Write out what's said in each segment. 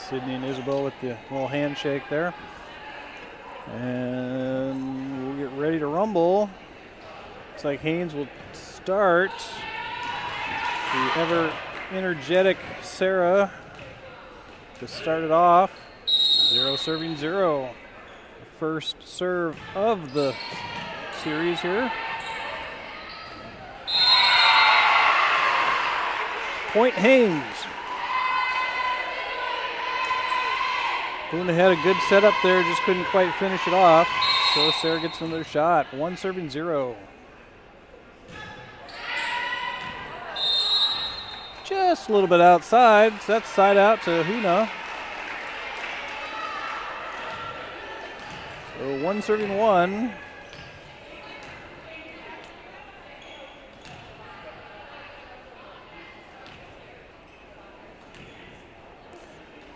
Sydney and Isabel with the little handshake there. And we'll get ready to rumble. Looks like Haines will start. The ever energetic Sarah to start it off. 0 serving 0. First serve of the series here. Point Haines. Hoonah had a good setup there, just couldn't quite finish it off. So Sarah gets another shot. 1 serving 0. Just a little bit outside. So that's side out to Hoonah. So 1 serving 1.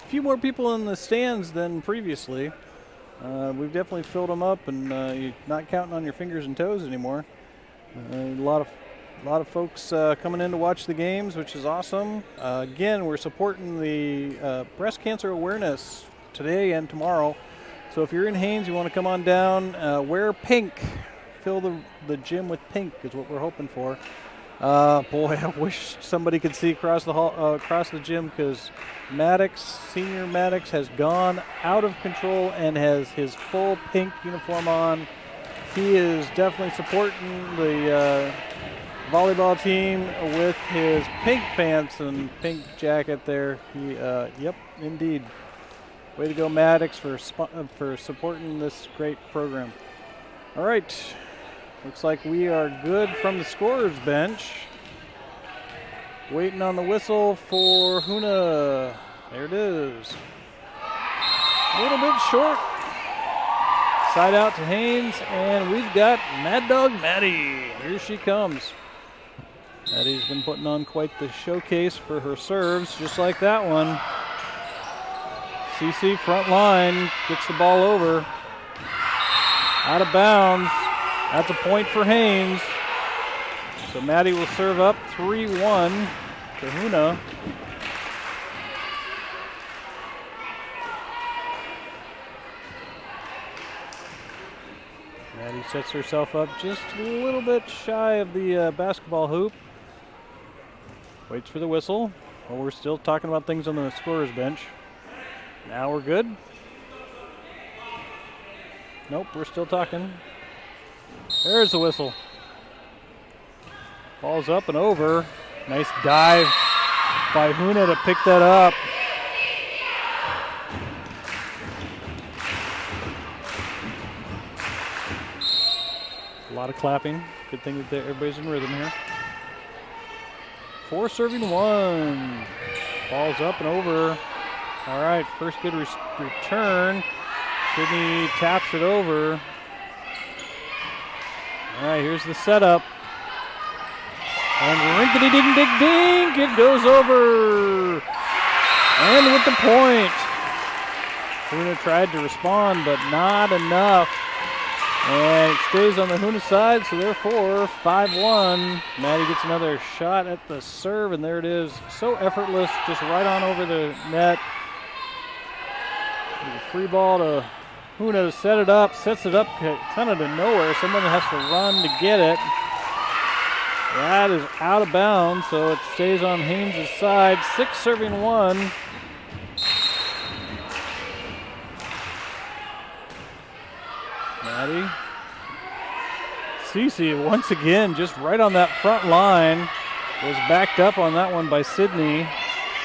A few more people in the stands than previously. We've definitely filled them up, and you're not counting on your fingers and toes anymore. A lot of folks coming in to watch the games, which is awesome. Again, we're supporting the breast cancer awareness today and tomorrow. So if you're in Haines, you want to come on down, wear pink. Fill the gym with pink is what we're hoping for. Boy, I wish somebody could see across the hall, across the gym, because Senior Maddox has gone out of control and has his full pink uniform on. He is definitely supporting the volleyball team with his pink pants and pink jacket there. Yep, indeed. Way to go, Maddox, for supporting this great program. All right. Looks like we are good from the scorer's bench. Waiting on the whistle for Hoonah. There it is. A little bit short. Side out to Haines, and we've got Mad Dog Maddie. Here she comes. Maddie's been putting on quite the showcase for her serves, just like that one. CC front line, gets the ball over. Out of bounds. That's a point for Haines. So Maddie will serve up 3-1 to Hoonah. Maddie sets herself up just a little bit shy of the basketball hoop. Waits for the whistle. Well, we're still talking about things on the scorer's bench. Now we're good. Nope, we're still talking. There's the whistle. Ball's up and over. Nice dive by Hoonah to pick that up. A lot of clapping. Good thing that everybody's in rhythm here. 4 serving 1. Ball's up and over. All right, first good return. Sydney taps it over. All right, here's the setup. And rinkety-ding-ding-ding, it goes over. And with the point. Hoonah tried to respond, but not enough. And it stays on the Hoonah side, so therefore 5-1. Maddie gets another shot at the serve, and there it is. So effortless, just right on over the net. Free ball to Hoonah to set it up, sets it up kind of to nowhere. Someone has to run to get it. That is out of bounds, so it stays on Haines' side. 6 serving 1. Maddie. Cece once again just right on that front line. Was backed up on that one by Sydney.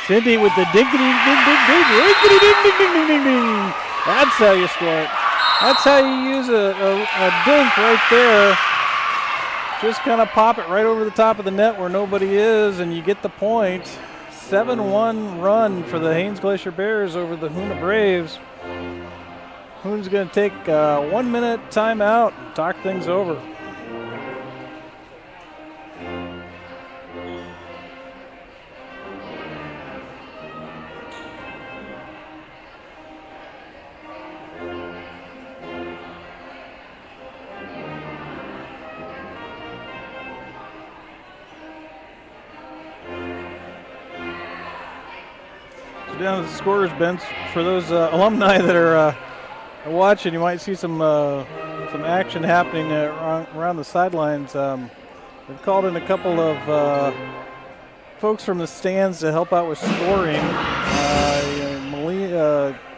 Sydney with the ding-a-ding-ding-ding-ding-ding-ding-ding-ding-ding. That's how you score it. That's how you use a dink right there. Just kind of pop it right over the top of the net where nobody is, and you get the point. 7-1 run for the Haines Glacier Bears over the Hoonah Braves. Hoonah's going to take a 1-minute timeout and talk things over. down to the scorer's bench. For those alumni that are watching, you might see some action happening around the sidelines. They've called in a couple of folks from the stands to help out with scoring.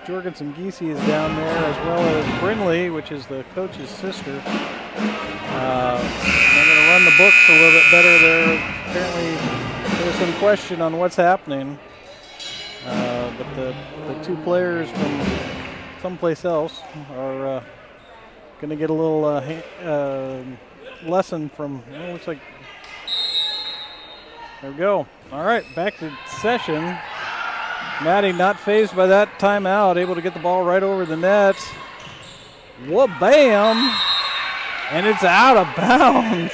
Jorgensen Giese is down there, as well as Brindley, which is the coach's sister. They're going to run the books a little bit better there. Apparently, there's some question on what's happening. But the two players from someplace else are going to get a little lesson from, well, looks like, there we go. All right, back to session. Maddie not phased by that timeout, able to get the ball right over the net. Wha-bam! And it's out of bounds.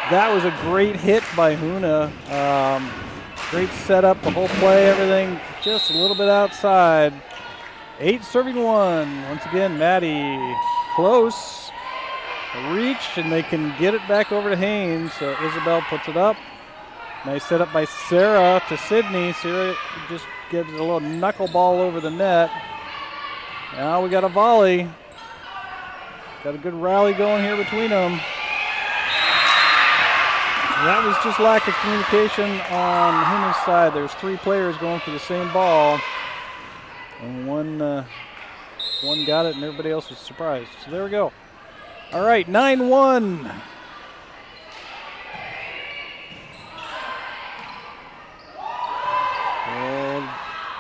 That was a great hit by Hoonah. Great setup, the whole play, everything just a little bit outside. 8 serving 1. Once again, Maddie close. A reach, and they can get it back over to Haines. So Isabel puts it up. Nice setup by Sarah to Sydney. Sarah just gives it a little knuckleball over the net. Now we got a volley. Got a good rally going here between them. And that was just lack of communication on Hoonah's side. There's 3 players going for the same ball. And one got it and everybody else was surprised. So there we go. All right, 9-1.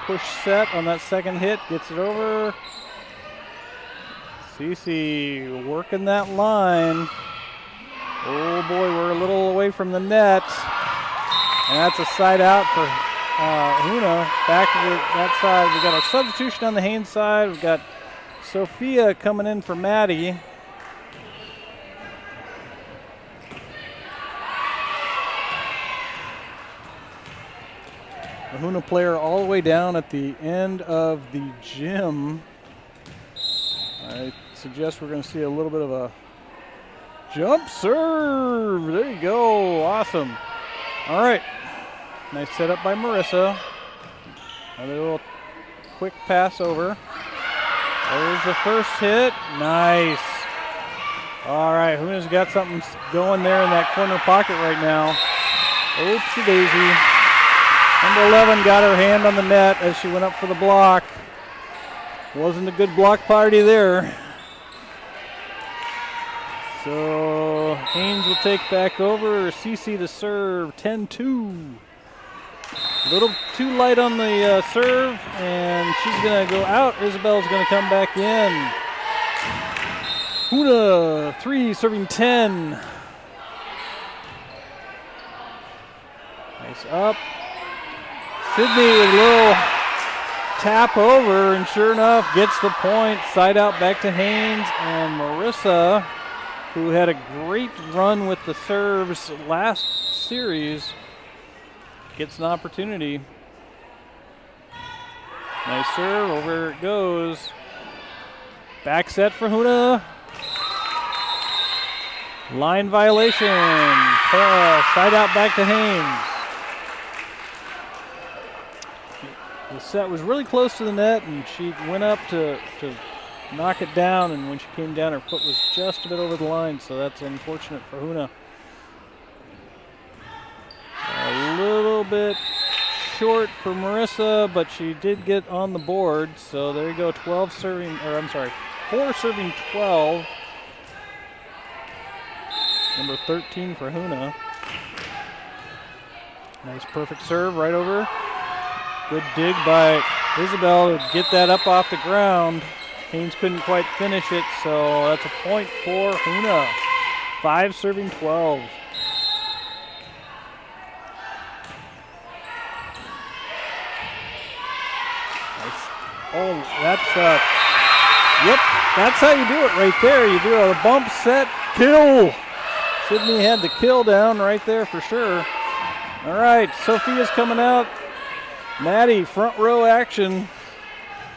Push set on that second hit, gets it over. Cece working that line. Oh boy, we're a little away from the net. And that's a side out for Hoonah. Back to that side. We got our substitution on the Haines side. We've got Sophia coming in for Maddie. The Hoonah player all the way down at the end of the gym. I suggest we're going to see a little bit of a jump serve. There you go. Awesome. All right. Nice setup by Marissa. Another little quick pass over. There's the first hit. Nice. All right. Hoonah's got something going there in that corner pocket right now. Oopsie daisy. Number 11 got her hand on the net as she went up for the block. Wasn't a good block party there. So Haines will take back over. Cece to serve, 10-2. A little too light on the serve, and she's going to go out. Isabel's going to come back in. Hoonah, 3, serving 10. Nice up. Sydney with a little tap over, and sure enough, gets the point. Side out back to Haines, and Marissa, who had a great run with the serves last series, gets an opportunity. Nice serve, over it goes. Back set for Hoonah. Line violation. Side out back to Haines. The set was really close to the net, and she went up to knock it down, and when she came down, her foot was just a bit over the line, so that's unfortunate for Hoonah. A little bit short for Marissa, but she did get on the board, so there you go, 4 serving 12. Number 13 for Hoonah. Nice perfect serve right over. Good dig by Isabel to get that up off the ground. Haines couldn't quite finish it, so that's a point for Hoonah. 5 serving 12. Nice. Oh, that's yep, that's how you do it right there. You do a bump set kill. Sydney had the kill down right there for sure. All right, Sophia's coming out. Maddie, front row action.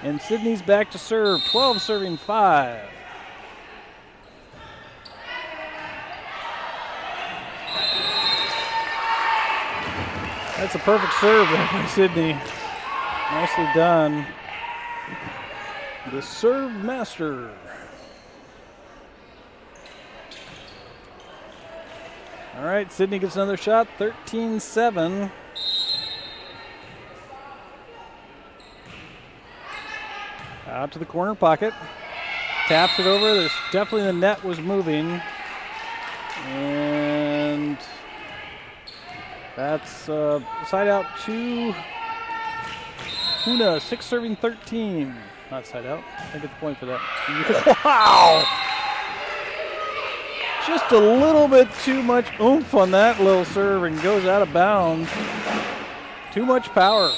And Sydney's back to serve, 12 serving 5. That's a perfect serve there by Sydney. Nicely done. The serve master. All right, Sydney gets another shot, 13-7. Out to the corner pocket. Taps it over. There's definitely the net was moving. And that's side out to Hoonah, 6 serving 13. Not side out. I get the point for that. Wow! Just a little bit too much oomph on that little serve and goes out of bounds. Too much power.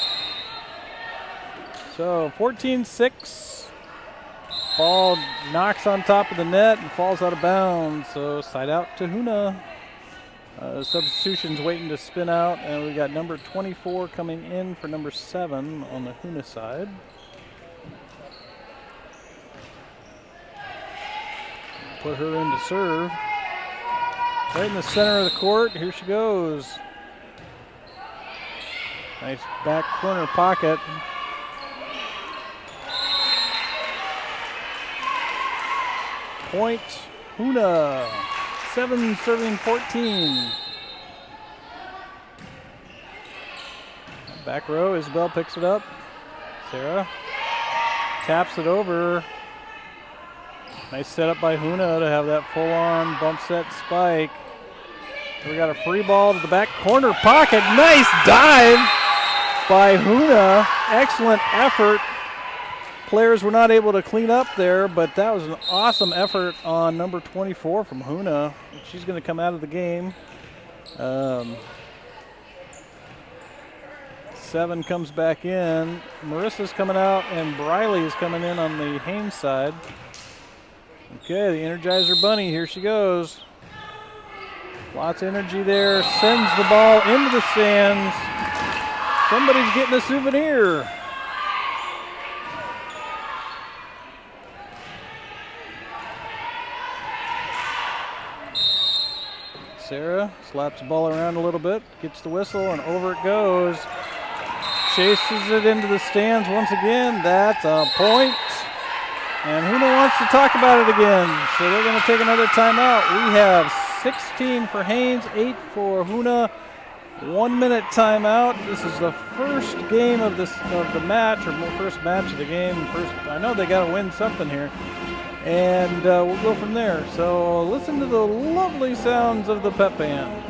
So 14-6. Ball knocks on top of the net and falls out of bounds. So side out to Hoonah. Substitutions waiting to spin out, and we got number 24 coming in for number 7 on the Hoonah side. Put her in to serve. Right in the center of the court. Here she goes. Nice back corner pocket. Point Hoonah. 7 serving 14. Back row, Isabel picks it up. Sarah taps it over. Nice setup by Hoonah to have that full-on bump set spike. We got a free ball to the back corner pocket. Nice dive by Hoonah. Excellent effort. Players were not able to clean up there, but that was an awesome effort on number 24 from Hoonah. She's going to come out of the game. 7 comes back in. Marissa's coming out, and Briley is coming in on the Haines side. Okay, the Energizer Bunny, here she goes. Lots of energy there, sends the ball into the stands. Somebody's getting a souvenir. Sarah slaps the ball around a little bit, gets the whistle, and over it goes. Chases it into the stands once again. That's a point. And Hoonah wants to talk about it again, so they're going to take another timeout. We have 16 for Haines, 8 for Hoonah. 1 minute timeout. This is the first game of the match, or first match of the game. I know they got to win something here, and we'll go from there. So listen to the lovely sounds of the pep band.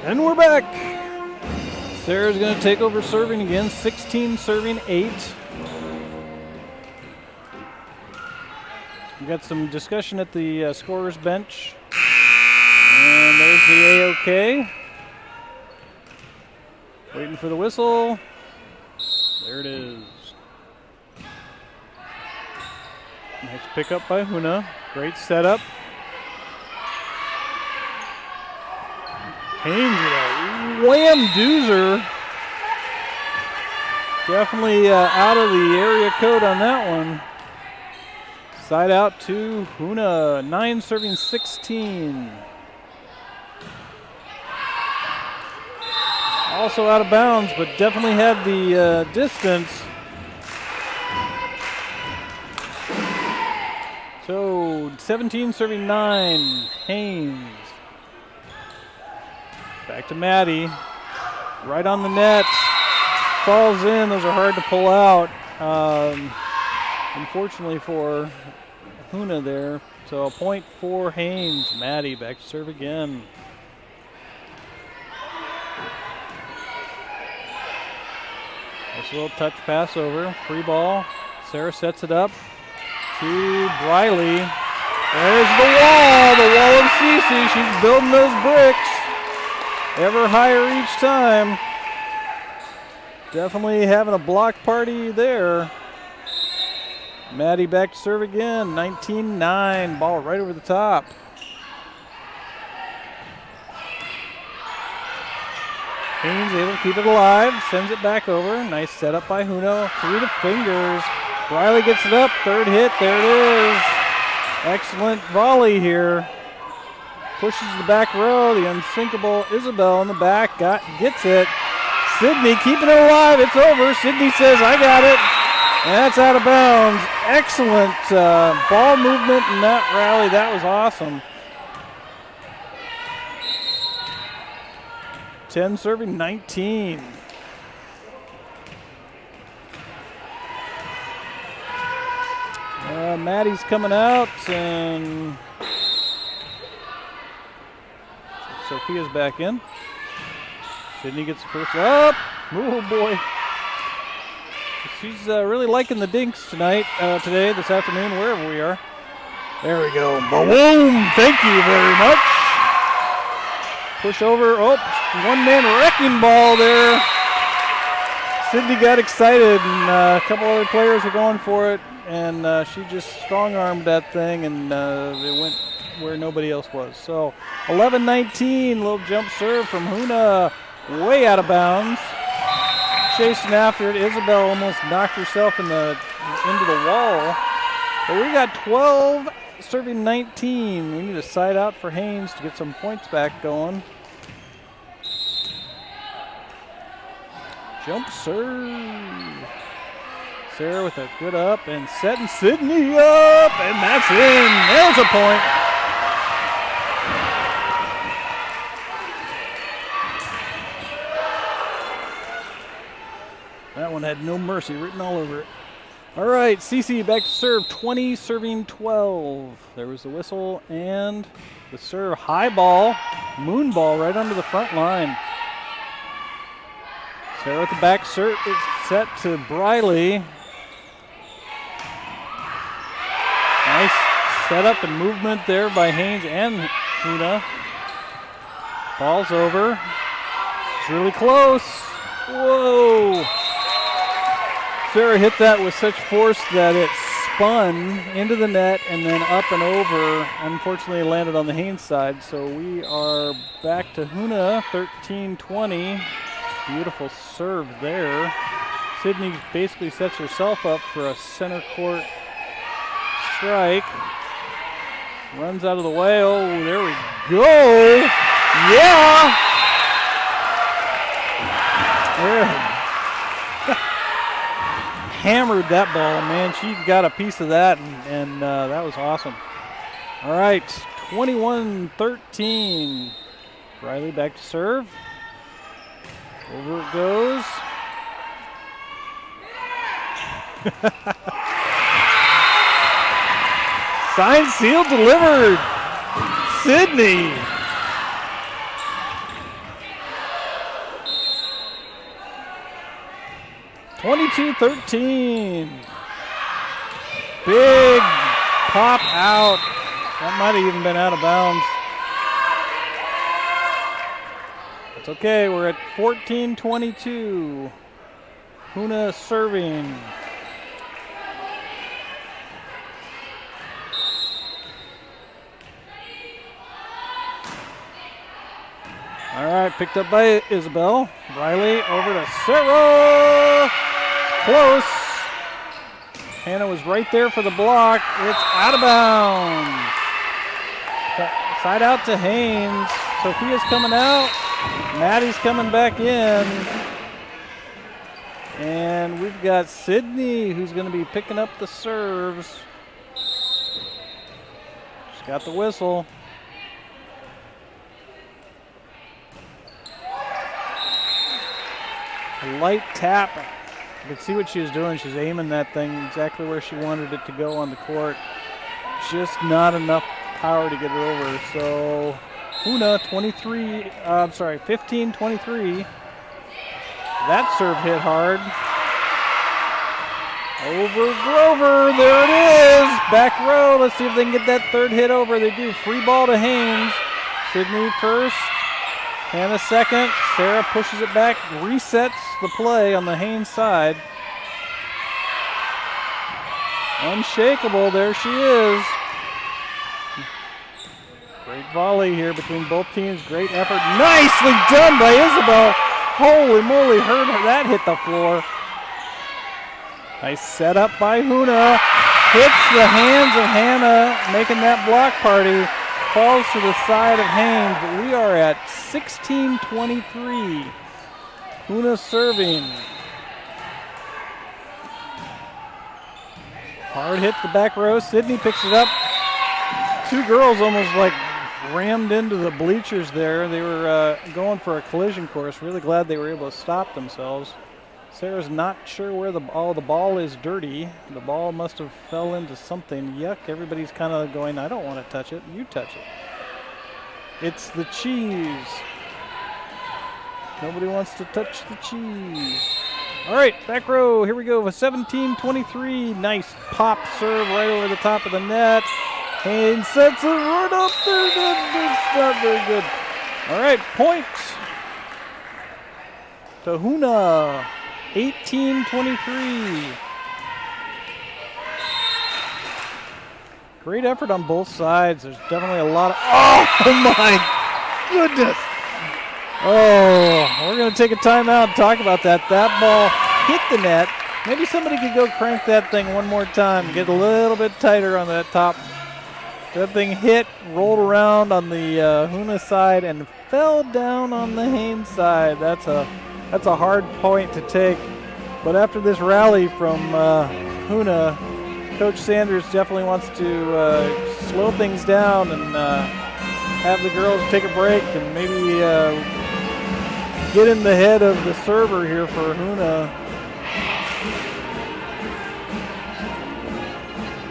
And we're back. Sarah's going to take over serving again, 16 serving 8. We got some discussion at the scorer's bench. And there's the A-OK. Waiting for the whistle. There it is. Nice pickup by Hoonah. Great setup. Haines with a wham-doozer. Definitely out of the area code on that one. Side out to Hoonah, 9 serving 16. Also out of bounds, but definitely had the distance. So 17 serving 9, Haines. Back to Maddie. Right on the net. Falls in. Those are hard to pull out. Unfortunately for Hoonah there. So a point for Haines. Maddie back to serve again. Nice little touch pass over. Free ball. Sarah sets it up to Briley. There's the wall of Cece. She's building those bricks. Ever higher each time. Definitely having a block party there. Maddie back to serve again, 19-9, ball right over the top. Haines able to keep it alive, sends it back over. Nice setup by Hoonah, through the fingers. Riley gets it up, third hit, there it is. Excellent volley here. Pushes the back row, the unsinkable Isabel in the back, gets it. Sydney keeping it alive, it's over. Sydney says, I got it. And that's out of bounds. Excellent ball movement in that rally, that was awesome. 10 serving 19. Maddie's coming out, and Sophia's back in. Sydney gets the first up. Oh boy. She's really liking the dinks tonight, today, this afternoon, wherever we are. There we go. Boom! Thank you very much. Push over. Oh, one-man wrecking ball there. Sydney got excited, and a couple other players were going for it, and she just strong-armed that thing, and it went where nobody else was. So 11-19, little jump serve from Hoonah, way out of bounds. Chasing after it, Isabel almost knocked herself into the wall. But we got 12 serving 19. We need a side out for Haines to get some points back going. Jump serve. Sarah with a good up and setting Sydney up, and that's in. There's a point. That one had no mercy written all over it. All right, Cece back to serve, 20 serving 12. There was the whistle and the serve. High ball, moon ball right under the front line. Sarah at the back serve is set to Briley. Nice setup and movement there by Haines and Hoonah. Ball's over. It's really close. Whoa. Sarah hit that with such force that it spun into the net and then up and over. Unfortunately, it landed on the Haines side. So we are back to Hoonah, 13-20. Beautiful serve there. Sydney basically sets herself up for a center court strike. Runs out of the way. Oh, there we go. Yeah. There. Hammered that ball, man. She got a piece of that, and that was awesome. All right, 21-13. Riley back to serve. Over it goes. Signed, sealed, delivered. Sydney. (22-13). Big pop out. That might have even been out of bounds. It's okay. We're at 14-22. Hoonah serving. All right, picked up by Isabel. Riley over to Sarah. Close. Hannah was right there for the block. It's out of bounds. Side out to Haines. Sophia's coming out. Maddie's coming back in. And we've got Sydney who's going to be picking up the serves. She's got the whistle. A light tap. You could see what she was doing. She's aiming that thing exactly where she wanted it to go on the court. Just not enough power to get it over. So Hoonah 15-23. That serve hit hard. Over Grover. There it is. Back row. Let's see if they can get that third hit over. They do. Free ball to Haines. Sydney first. Hannah second. Sarah pushes it back, resets the play on the Haines side. Unshakable, there she is. Great volley here between both teams, great effort. Nicely done by Isabel. Holy moly, that hit the floor. Nice setup by Hoonah. Hits the hands of Hannah, making that block party. Falls to the side of Haines, but we are at 16-23. Hoonah serving. Hard hit the back row. Sydney picks it up. Two girls almost like rammed into the bleachers there. They were going for a collision course. Really glad they were able to stop themselves. Sarah's not sure where the ball is dirty. The ball must have fell into something. Yuck, everybody's kind of going, I don't want to touch it. You touch it. It's the cheese. Nobody wants to touch the cheese. All right, back row, here we go with 17-23. Nice pop serve right over the top of the net. Haines sets it right up there. It's not very good. All right, point to Hoonah. 18-23. Great effort on both sides. There's definitely a lot of, oh my goodness. Oh, we're going to take a timeout and talk about that. That ball hit the net. Maybe somebody could go crank that thing one more time, get a little bit tighter on that top. That thing hit, rolled around on the Hoonah side, and fell down on the Haines side. That's a hard point to take. But after this rally from Hoonah, Coach Sanders definitely wants to slow things down and have the girls take a break and maybe get in the head of the server here for Hoonah.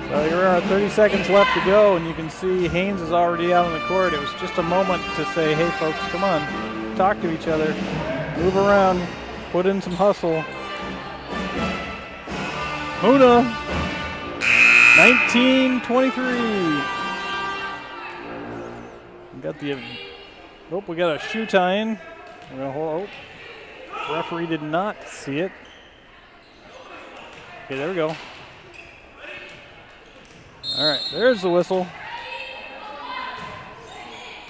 So here we are, 30 seconds left to go, and you can see Haines is already out on the court. It was just a moment to say, hey folks, come on, talk to each other, move around, put in some hustle. Hoonah, 19-23. We got a shoe tie-in. Referee did not see it. Okay, there we go. All right, there's the whistle.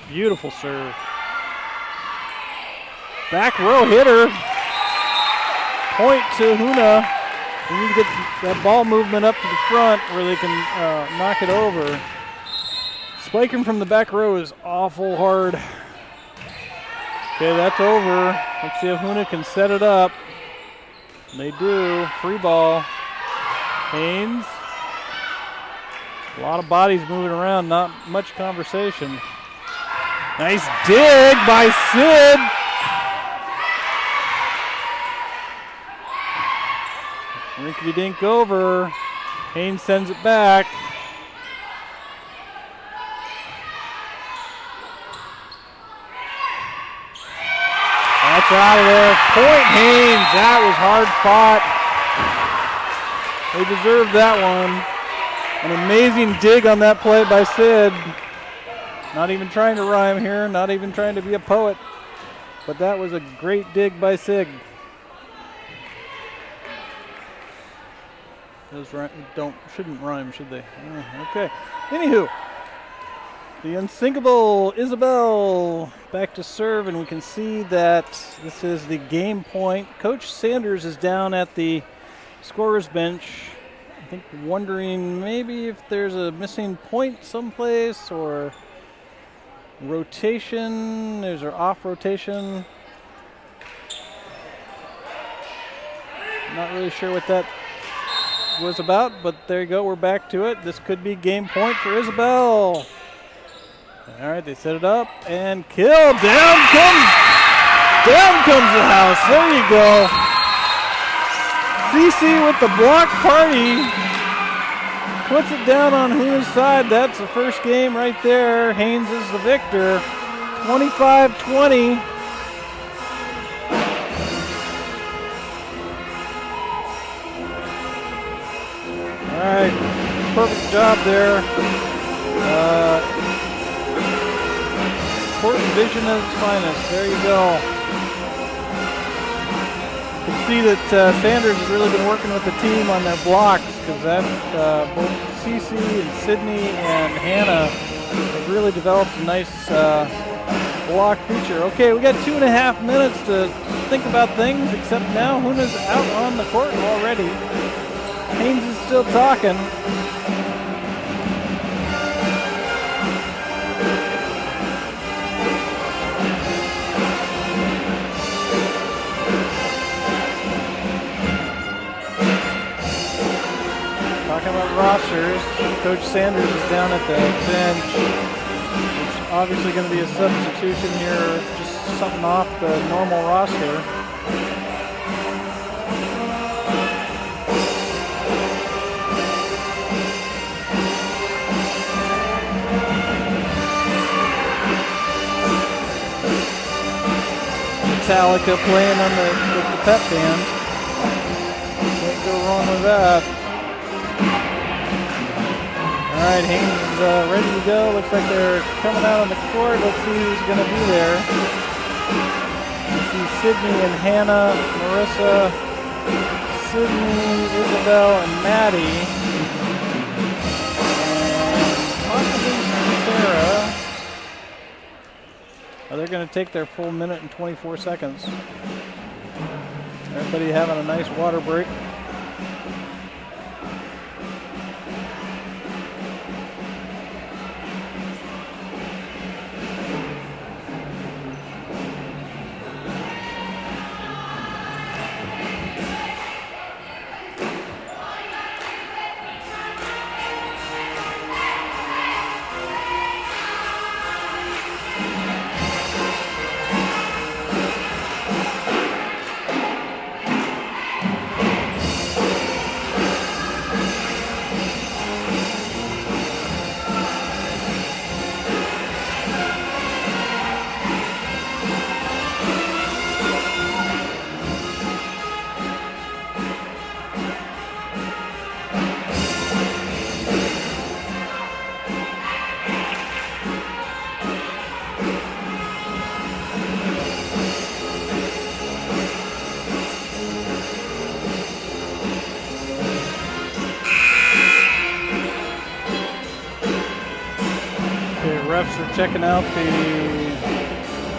Beautiful serve. Back row hitter. Point to Hoonah. We need to get that ball movement up to the front where they can knock it over. Spiking from the back row is awful hard. Okay, that's over. Let's see if Hoonah can set it up. They do. Free ball. Haines. A lot of bodies moving around, not much conversation. Nice dig by Sid. Rinkety dink over. Haines sends it back. That's out of there. Point Haines. That was hard fought. They deserved that one. An amazing dig on that play by Sid. Not even trying to rhyme here, not even trying to be a poet, but that was a great dig by Sid. Those shouldn't rhyme, should they? Okay. Anywho, the unsinkable Isabel back to serve, and we can see that this is the game point. Coach Sanders is down at the scorer's bench. I think wondering maybe if there's a missing point someplace or rotation. There's our off rotation. Not really sure what that was about, but there you go. We're back to it. This could be game point for Isabel. All right, they set it up and kill. Down comes the house. There you go. CC with the block party. Puts it down on Hoonah's side. That's the first game right there. Haines is the victor. 25-20. All right, perfect job there. Court vision at its finest. There you go. see that Sanders has really been working with the team on their blocks, because that both Cece and Sydney and Hannah have really developed a nice block feature. Okay, we got 2.5 minutes to think about things, except now Hoonah's out on the court already. Haines is still talking. Talking about rosters, Coach Sanders is down at the bench. It's obviously going to be a substitution here, just something off the normal roster. Metallica playing on the pep band. Can't go wrong with that. All right, Haines is ready to go. Looks like they're coming out on the court. Let's see who's going to be there. I see Sydney and Hannah, Marissa, Sydney, Isabel, and Maddie. And possibly Sarah. Oh, they're going to take their full minute and 24 seconds. Everybody having a nice water break. Refs are checking out the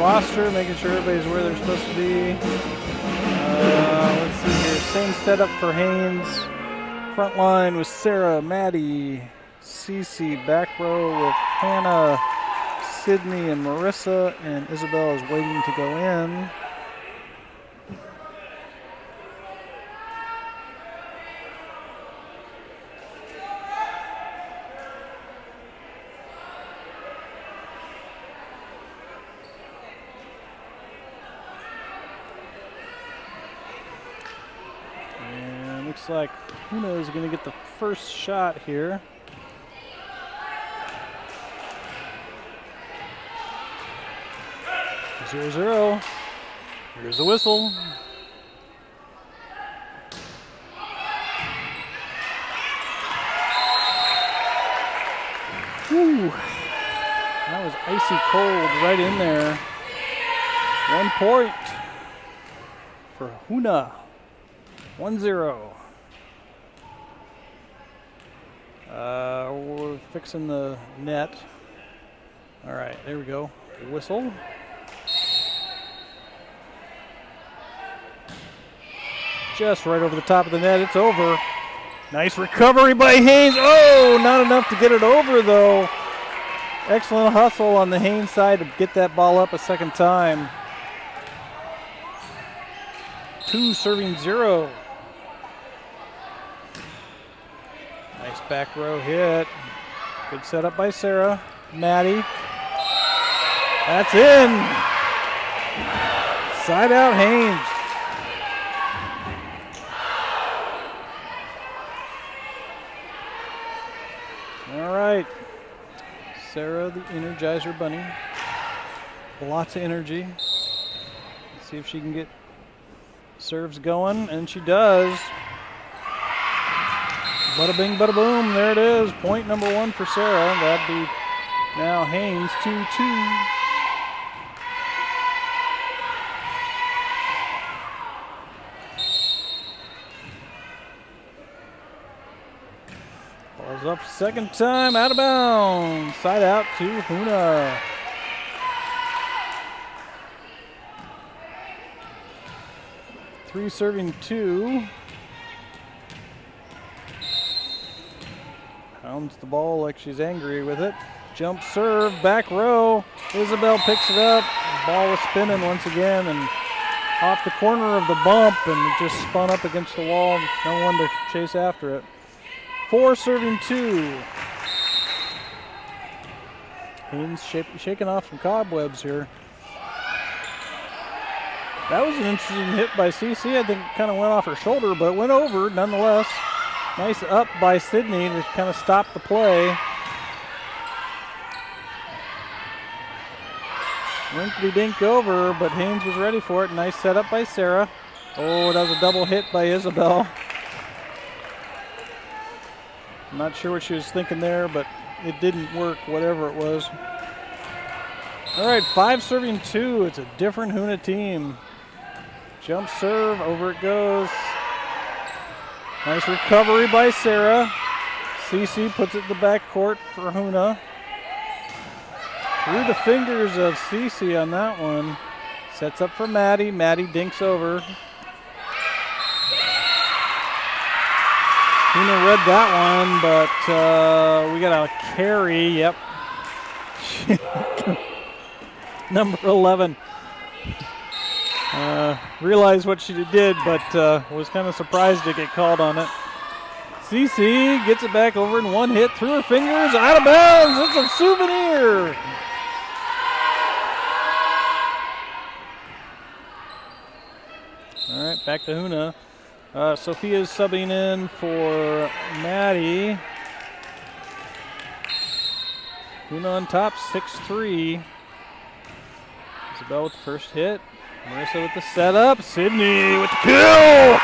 roster, making sure everybody's where they're supposed to be. Let's see here. Same setup for Haines. Front line with Sarah, Maddie, Cece. Back row with Hannah, Sydney, and Marissa. And Isabel is waiting to go in. Looks like Hoonah is going to get the first shot here. Zero, zero. Here's the whistle. Whew. That was icy cold right in there. 1 point for Hoonah. 1-0. We're fixing the net. All right, there we go. Whistle. Just right over the top of the net. It's over. Nice recovery by Haines. Oh, not enough to get it over, though. Excellent hustle on the Haines side to get that ball up a second time. 2 serving 0. Nice back row hit. Good setup by Sarah. Maddie. That's in. Side out Haines. All right. Sarah, the Energizer Bunny. Lots of energy. Let's see if she can get serves going, and she does. Bada bing, bada boom. There it is. Point number 1 for Sarah. That'd be now Haines 2-2. Ball's up second time, out of bounds. Side out to Hoonah. Three serving two. Pounds the ball like she's angry with it. Jump serve, back row. Isabel picks it up. The ball was spinning once again and off the corner of the bump, and it just spun up against the wall. No one to chase after it. Four serving two. Haines shaking off some cobwebs here. That was an interesting hit by CC. I think it kind of went off her shoulder, but it went over nonetheless. Nice up by Sydney to kind of stop the play. Rinkety-dink over, but Haines was ready for it. Nice setup by Sarah. Oh, that was a double hit by Isabel. I'm not sure what she was thinking there, but it didn't work, whatever it was. All right, five serving two. It's a different Hoonah team. Jump serve, over it goes. Nice recovery by Sarah. CC puts it in the backcourt for Hoonah. Through the fingers of CC on that one. Sets up for Maddie. Maddie dinks over. Hoonah read that one, but we got a carry. Yep. Number 11. Realized what she did, but was kind of surprised to get called on it. CC gets it back over in one hit through her fingers. Out of bounds. It's a souvenir. All right, back to Hoonah. Sophia's subbing in for Maddie. Hoonah on top, 6-3. Isabel with the first hit. Marissa with the setup. Sydney with the kill!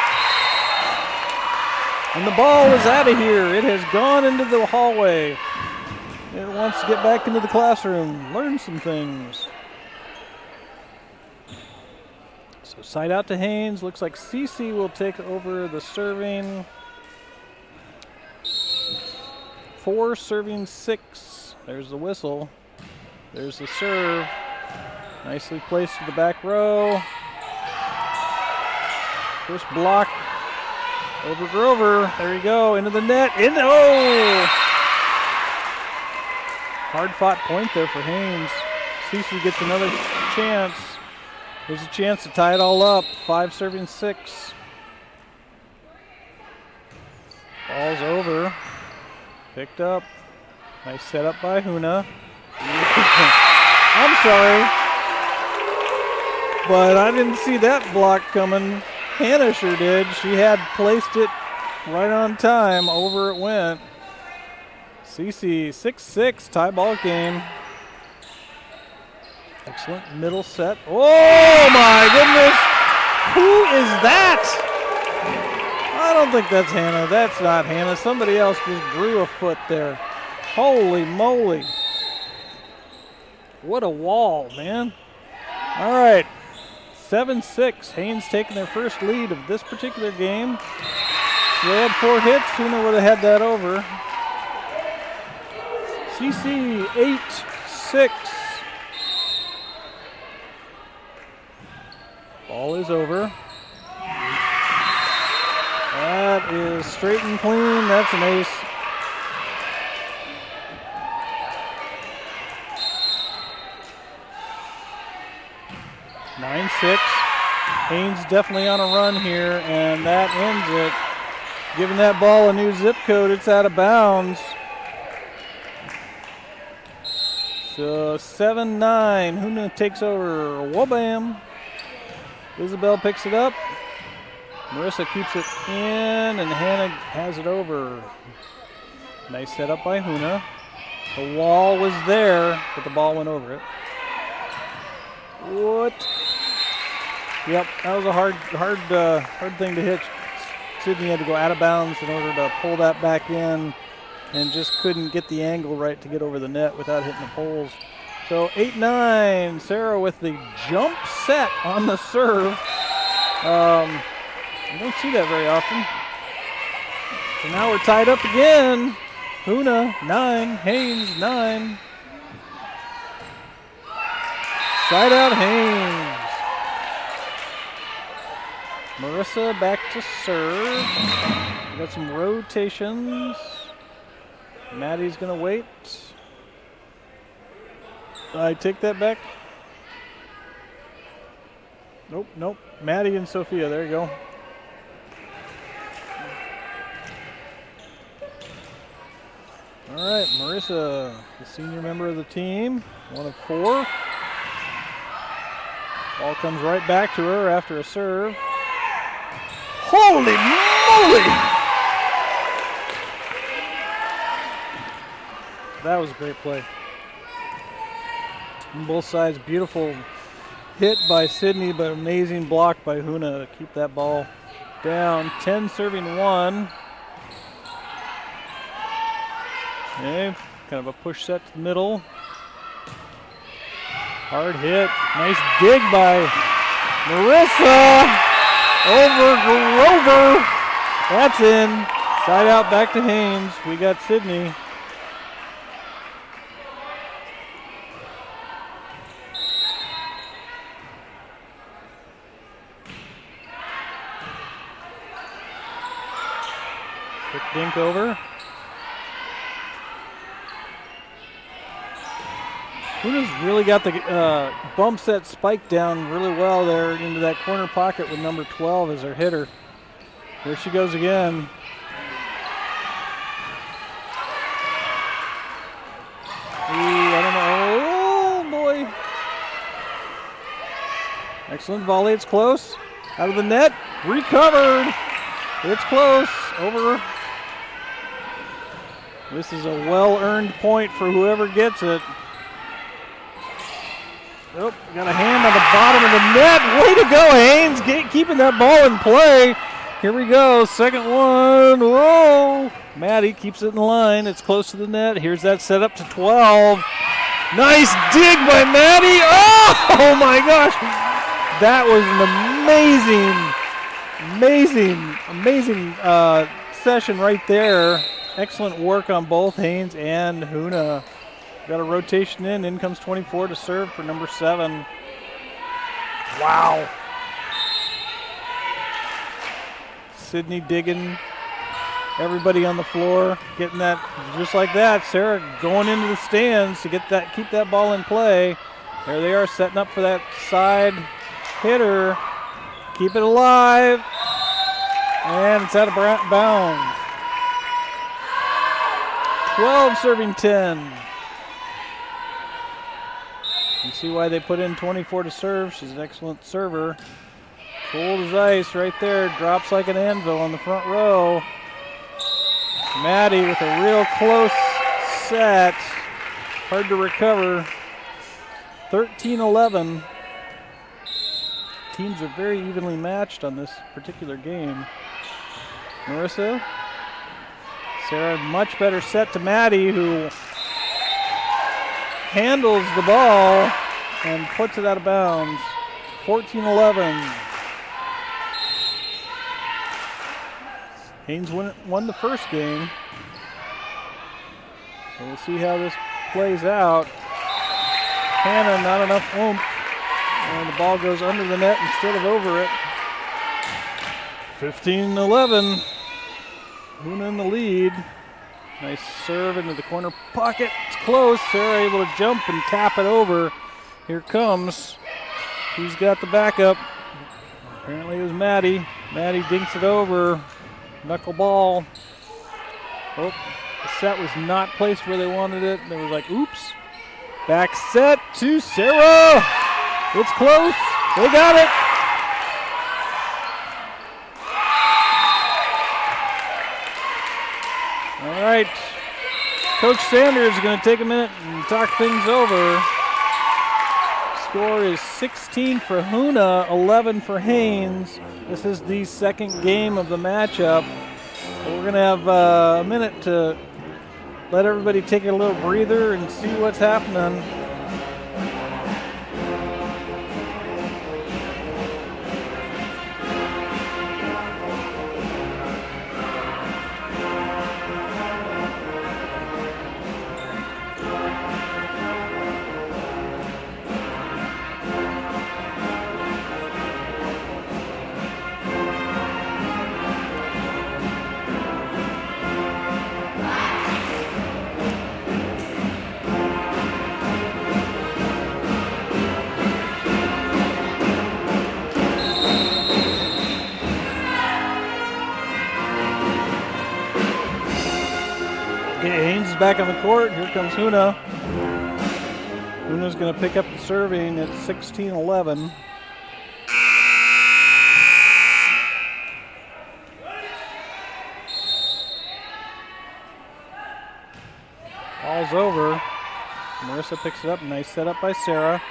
And the ball is out of here. It has gone into the hallway. It wants to get back into the classroom, learn some things. So side out to Haines. Looks like CC will take over the serving. 4 serving 6. There's the whistle. There's the serve. Nicely placed to the back row. First block over Grover. There you go, into the net. Oh! Hard fought point there for Haines. CC gets another chance. There's a chance to tie it all up. 5 serving 6. Ball's over. Picked up. Nice setup by Hoonah. I'm sorry, but I didn't see that block coming. Hannah sure did. She had placed it right on time. Over it went. CC 6-6, tie ball game. Excellent middle set. Oh my goodness! Who is that? I don't think that's Hannah. That's not Hannah. Somebody else just grew a foot there. Holy moly. What a wall, man. All right. 7-6. Haines taking their first lead of this particular game. If they had 4 hits, Hoonah would have had that over. CC 8-6. Ball is over. That is straight and clean. That's an ace. Nine, 6. Haines definitely on a run here, and that ends it. Giving that ball a new zip code, it's out of bounds. So 7-9, Hoonah takes over. Wha-bam. Isabel picks it up. Marissa keeps it in, and Hannah has it over. Nice setup by Hoonah. The wall was there, but the ball went over it. What? Yep, that was a hard thing to hit. Sydney had to go out of bounds in order to pull that back in, and just couldn't get the angle right to get over the net without hitting the poles. So 8-9, Sarah with the jump set on the serve. You don't see that very often. So now we're tied up again. Hoonah, 9. Haines, 9. Side out Haines. Marissa back to serve. We got some rotations. Maddie's going to wait. I take that back. Nope. Maddie and Sophia, there you go. All right, Marissa, the senior member of the team, 1 of 4. Ball comes right back to her after a serve. Holy moly! That was a great play. On both sides, beautiful hit by Sydney, but amazing block by Hoonah to keep that ball down. 10 serving 1. Okay, kind of a push set to the middle. Hard hit. Nice dig by Marissa. Over Grover. That's in. Side out back to Haines. We got Sydney. Quick dink over. Hoonah's really got the bump set spike down really well there into that corner pocket with number 12 as her hitter. There she goes again. I don't know. Oh, boy. Excellent volley. It's close. Out of the net. Recovered. It's close. Over. This is a well-earned point for whoever gets it. Nope, got a hand on the bottom of the net. Way to go, Haines, keeping that ball in play. Here we go, second one. Whoa! Maddie keeps it in line. It's close to the net. Here's that set up to 12. Nice dig by Maddie. Oh my gosh! That was an amazing session right there. Excellent work on both Haines and Hoonah. Got a rotation in comes 24 to serve for number 7. Wow. Sydney digging. Everybody on the floor getting that just like that. Sarah going into the stands to keep that ball in play. There they are setting up for that side hitter. Keep it alive. And it's out of bounds. 12 serving 10. You see why they put in 24 to serve. She's an excellent server. Cold as ice right there. Drops like an anvil on the front row. Maddie with a real close set. Hard to recover. 13-11. Teams are very evenly matched on this particular game. Marissa. Sarah, much better set to Maddie, who handles the ball and puts it out of bounds. 14-11. Haines won the first game. So we'll see how this plays out. Hannah, not enough oomph. And the ball goes under the net instead of over it. 15-11. Hoonah in the lead. Nice serve into the corner pocket. It's close. Sarah able to jump and tap it over. Here comes. Who's got the backup? Apparently it was Maddie. Maddie dinks it over. Knuckle ball. Oh, the set was not placed where they wanted it. They were like, oops. Back set to Sarah. It's close. They got it. All right. Coach Sanders is going to take a minute and talk things over. Score is 16 for Hoonah, 11 for Haines. This is the second game of the matchup. We're going to have a minute to let everybody take a little breather and see what's happening. back on the court. Here comes Hoonah. Hoonah's going to pick up the serving at 16-11. Ball's over. Marissa picks it up. Nice setup by Sarah.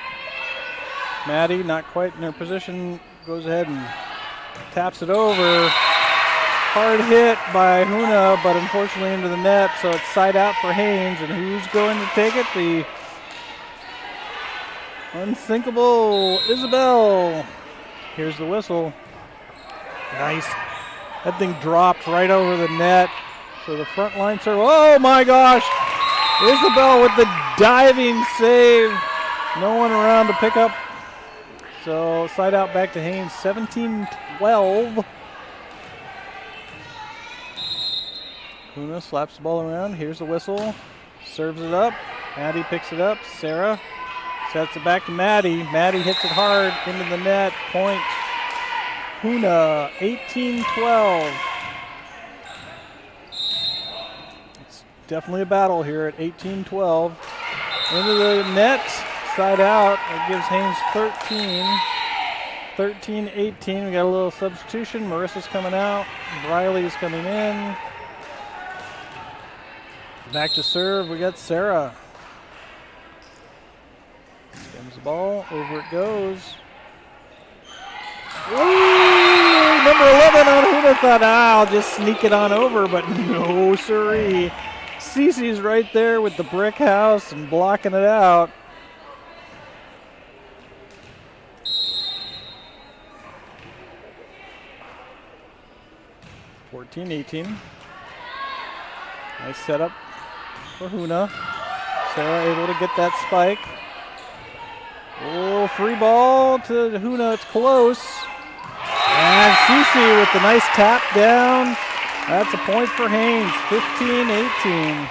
Maddie, not quite in her position, goes ahead and taps it over. Hard hit by Hoonah, but unfortunately into the net, so it's side out for Haines. And who's going to take it? The unsinkable Isabel. Here's the whistle. Nice. That thing dropped right over the net. So the front line serve. Oh my gosh! Isabel with the diving save. No one around to pick up. So side out back to Haines, 17-12. Hoonah slaps the ball around. Here's the whistle. Serves it up. Maddie picks it up. Sarah sets it back to Maddie. Maddie hits it hard into the net. Point. Hoonah, 18-12. It's definitely a battle here at 18-12. Into the net. Side out. It gives Haines 13-18. We got a little substitution. Marissa's coming out. Riley's coming in. Back to serve. We got Sarah. Spins the ball. Over it goes. Ooh, number 11 on Hoonah thought, I'll just sneak it on over, but no siree. Cece's right there with the brick house and blocking it out. (14-18). Nice setup for Hoonah. Sarah able to get that spike. Oh, free ball to Hoonah. It's close. And Cece with the nice tap down. That's a point for Haines. 15-18.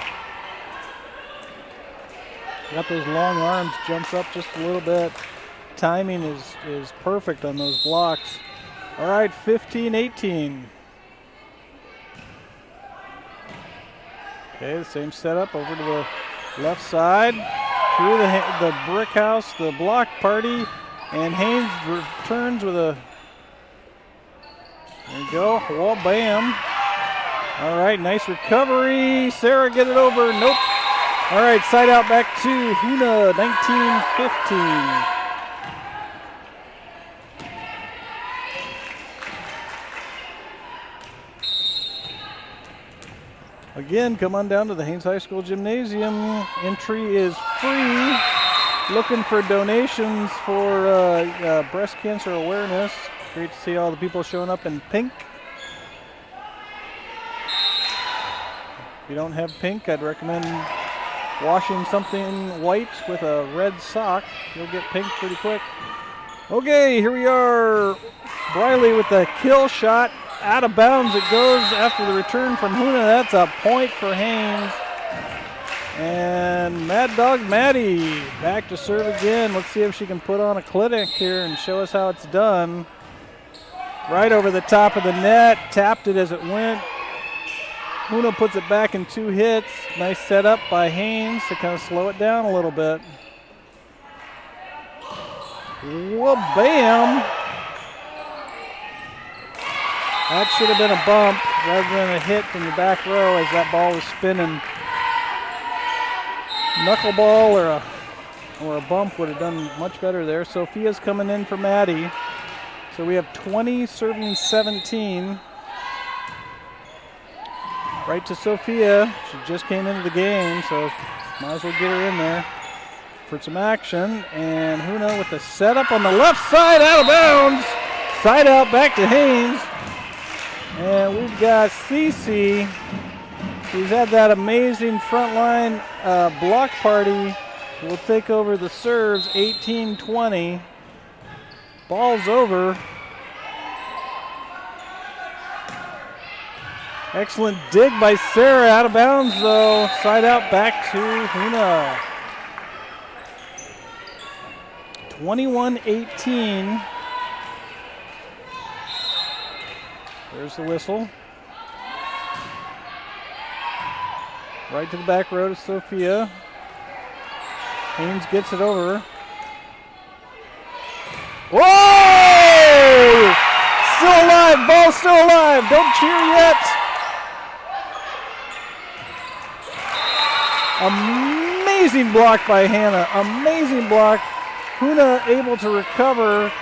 Got those long arms. Jumps up just a little bit. Timing is perfect on those blocks. All right, 15-18. Okay, the same setup over to the left side. Through the brick house, the block party, and Haines returns with a, there you go, whoa, bam. All right, nice recovery. Sarah get it over, nope. All right, side out back to Hoonah, 19-15. Again, come on down to the Haines High School Gymnasium. Entry is free. Looking for donations for breast cancer awareness. Great to see all the people showing up in pink. If you don't have pink, I'd recommend washing something white with a red sock. You'll get pink pretty quick. Okay, here we are. Briley with the kill shot. Out of bounds it goes after the return from Hoonah. That's a point for Haines. And Mad Dog Maddie back to serve again. Let's see if she can put on a clinic here and show us how it's done. Right over the top of the net. Tapped it as it went. Hoonah puts it back in 2 hits. Nice setup by Haines to kind of slow it down a little bit. Well, bam. That should have been a bump rather than a hit from the back row as that ball was spinning. Knuckleball or a bump would have done much better there. Sophia's coming in for Maddie. So we have 20 serving 17. Right to Sophia. She just came into the game, so might as well get her in there for some action. And Hoonah with the setup on the left side, out of bounds. Side out back to Haines. And we've got Cece. She's had that amazing front line block party. Will take over the serves, 18-20. Ball's over. Excellent dig by Sarah, out of bounds though. Side out back to Hoonah. 21-18. There's the whistle. Right to the back row to Sophia. Haines gets it over. Whoa! Still alive, ball still alive. Don't cheer yet. Amazing block by Hannah. Amazing block. Hoonah able to recover.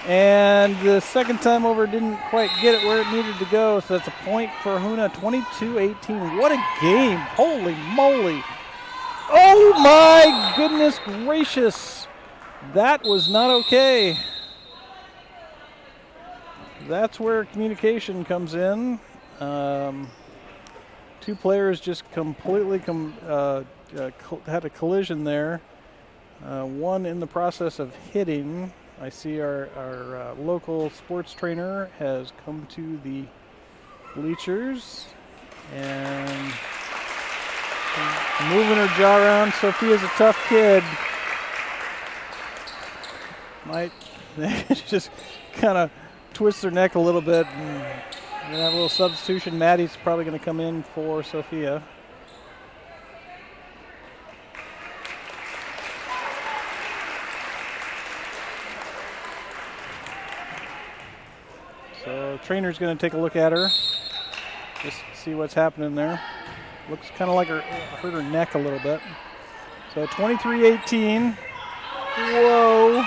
And the second time over didn't quite get it where it needed to go. So that's a point for Hoonah, 22-18. What a game. Holy moly. Oh my goodness gracious. That was not okay. That's where communication comes in. Two players just completely had a collision there. One in the process of hitting. I see our local sports trainer has come to the bleachers and moving her jaw around. Sophia's a tough kid. Might just kind of twist her neck a little bit. And we're going to have a little substitution. Maddie's probably going to come in for Sophia. So trainer's going to take a look at her, just see what's happening there. Looks kind of like hurt her neck a little bit. So 23-18. Whoa.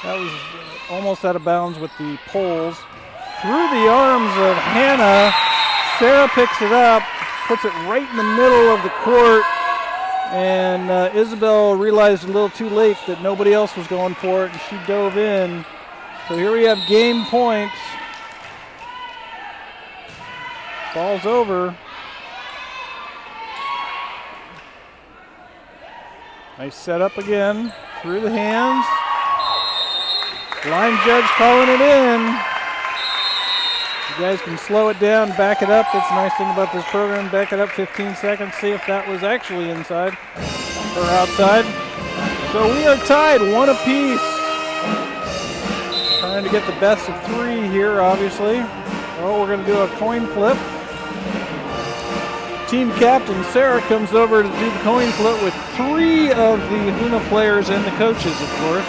That was almost out of bounds with the poles. Through the arms of Hannah. Sarah picks it up, puts it right in the middle of the court. And Isabel realized a little too late that nobody else was going for it, and she dove in. So here we have game points. Ball's over. Nice setup again. Through the hands. Line judge calling it in. You guys can slow it down, back it up. That's the nice thing about this program. Back it up 15 seconds. See if that was actually inside or outside. So we are tied, one apiece. Trying to get the best of three here, obviously. Oh, we're going to do a coin flip. Team captain Sarah comes over to do the coin flip with three of the Hoonah players and the coaches, of course.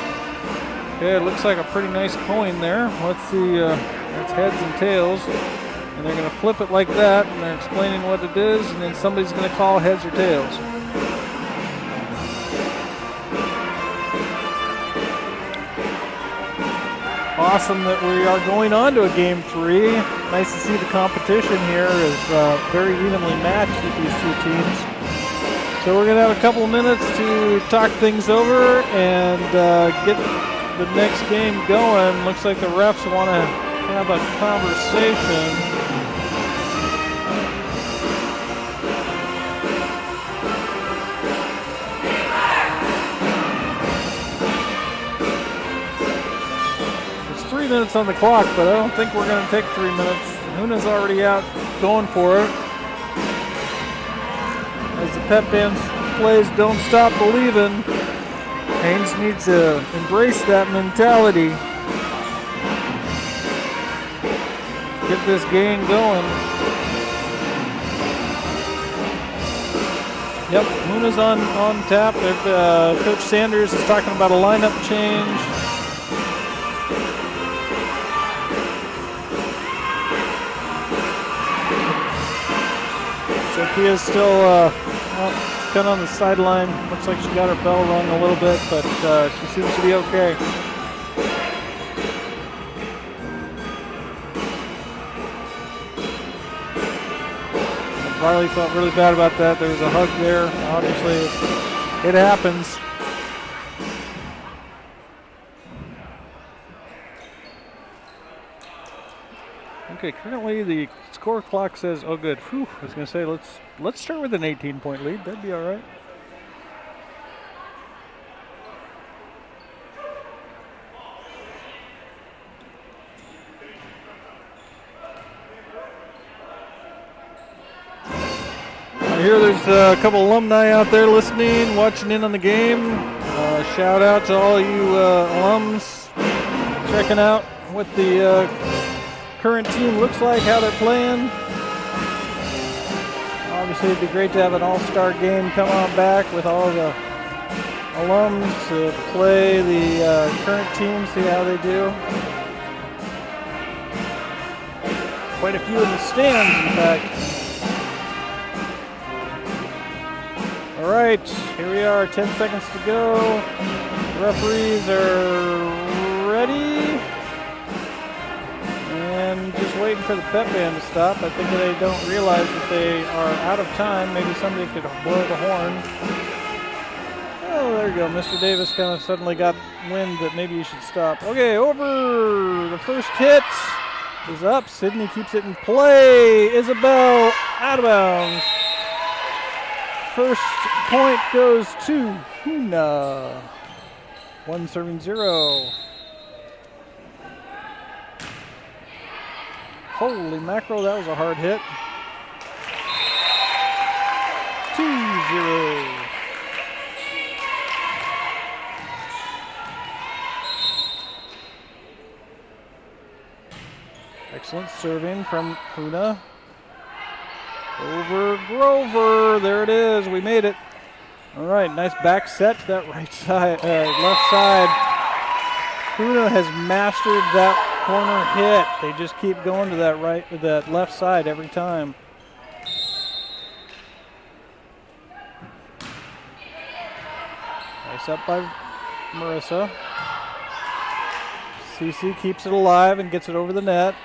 Okay, it looks like a pretty nice coin there. Let's see, that's heads and tails. And they're going to flip it like that, and they're explaining what it is, and then somebody's going to call heads or tails. Awesome that we are going on to a game three. Nice to see the competition here is very evenly matched with these two teams. So we're going to have a couple of minutes to talk things over and get the next game going. Looks like the refs want to have a conversation. There's 3 minutes on the clock, but I don't think we're going to take 3 minutes. Hoonah's already out going for it. As the pep band plays Don't Stop Believin', Haines needs to embrace that mentality. Get this game going. Yep, Hoonah's on tap. Coach Sanders is talking about a lineup change. Sophia's still kind of on the sideline. Looks like she got her bell rung a little bit, but she seems to be okay. Riley felt really bad about that. There was a hug there. Obviously, it happens. Okay, currently the score clock says, oh good, whew, I was going to say let's start with an 18-point lead. That'd be all right. I hear there's a couple alumni out there listening, watching in on the game. Shout out to all you alums checking out what the current team looks like, how they're playing. Obviously, it'd be great to have an all-star game come on back with all the alums to play the current team, see how they do. Quite a few in the stands, in fact. All right, here we are, 10 seconds to go. The referees are ready. And just waiting for the pep band to stop. I think they don't realize that they are out of time. Maybe somebody could blow the horn. Oh, there you go. Mr. Davis kind of suddenly got wind that maybe you should stop. Okay, over. The first hit is up. Sydney keeps it in play. Isabel out of bounds. First point goes to Hoonah. 1-0. Holy mackerel, that was a hard hit. 2-0. Excellent serving from Hoonah. Over Grover. There it is. We made it. All right, nice back set to that right side, left side. Hoonah has mastered that corner hit. They just keep going to that left side every time. Nice up by Marissa. Cece keeps it alive and gets it over the net.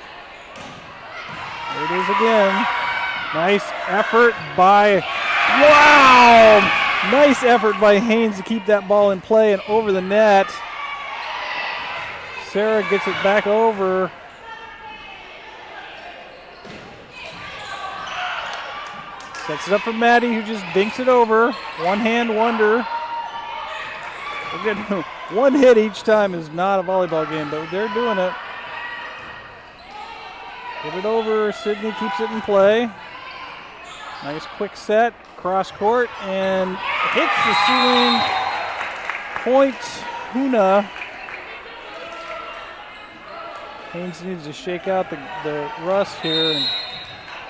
There it is again. Nice effort by, wow! Nice effort by Haines to keep that ball in play and over the net. Sarah gets it back over. Sets it up for Maddie, who just dinks it over. One-hand wonder. One hit each time is not a volleyball game, but they're doing it. Get it over. Sydney keeps it in play. Nice quick set, cross court, and hits the ceiling. Point, Hoonah. Haines needs to shake out the rust here and